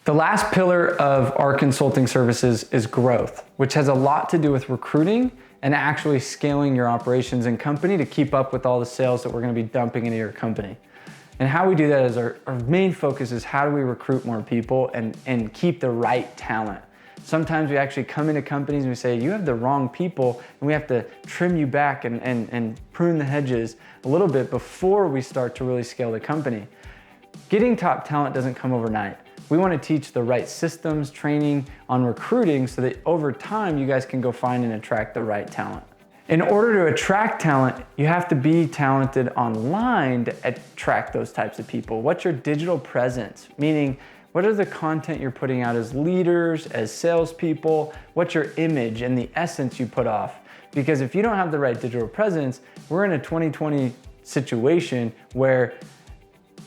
The last pillar of our consulting services is growth, which has a lot to do with recruiting and actually scaling your operations and company to keep up with all the sales that we're going to be dumping into your company. And how we do that is our main focus is how do we recruit more people and keep the right talent. Sometimes we actually come into companies and we say, you have the wrong people, and we have to trim you back and prune the hedges a little bit before we start to really scale the company. Getting top talent doesn't come overnight. We want to teach the right systems, training on recruiting so that over time you guys can go find and attract the right talent. In order to attract talent, you have to be talented online to attract those types of people. What's your digital presence? Meaning, what are the content you're putting out as leaders, as salespeople? What's your image and the essence you put off? Because if you don't have the right digital presence, we're in a 2020 situation where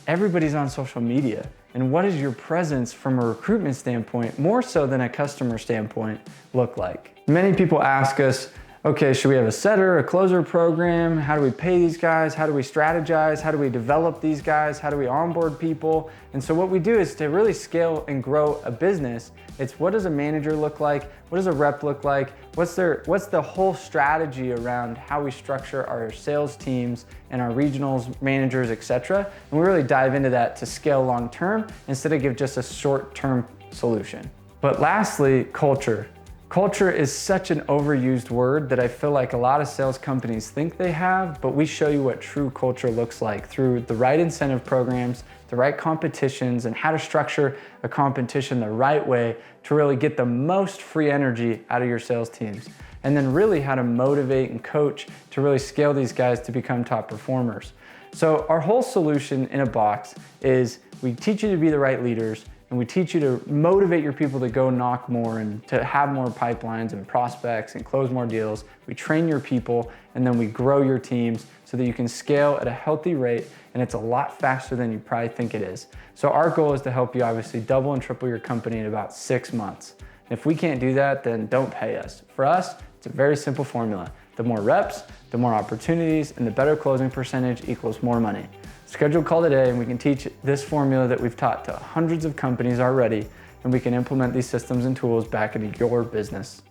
everybody's on social media. And what does your presence from a recruitment standpoint, more so than a customer standpoint, look like? Many people ask us, okay, should we have a setter, a closer program? How do we pay these guys? How do we strategize? How do we develop these guys? How do we onboard people? And so what we do is to really scale and grow a business. It's what does a manager look like? What does a rep look like? What's the whole strategy around how we structure our sales teams and our regionals, managers, etc. And we really dive into that to scale long-term instead of give just a short-term solution. But lastly, culture. Culture is such an overused word that I feel like a lot of sales companies think they have, but we show you what true culture looks like through the right incentive programs, the right competitions, and how to structure a competition the right way to really get the most free energy out of your sales teams. And then really how to motivate and coach to really scale these guys to become top performers. So our whole solution in a box is we teach you to be the right leaders, and we teach you to motivate your people to go knock more and to have more pipelines and prospects and close more deals. We train your people, and then we grow your teams so that you can scale at a healthy rate, and it's a lot faster than you probably think it is. So our goal is to help you obviously double and triple your company in about 6 months. And if we can't do that, then don't pay us. For us, it's a very simple formula. The more reps, the more opportunities, and the better closing percentage equals more money. Schedule a call today and we can teach this formula that we've taught to hundreds of companies already, and we can implement these systems and tools back into your business.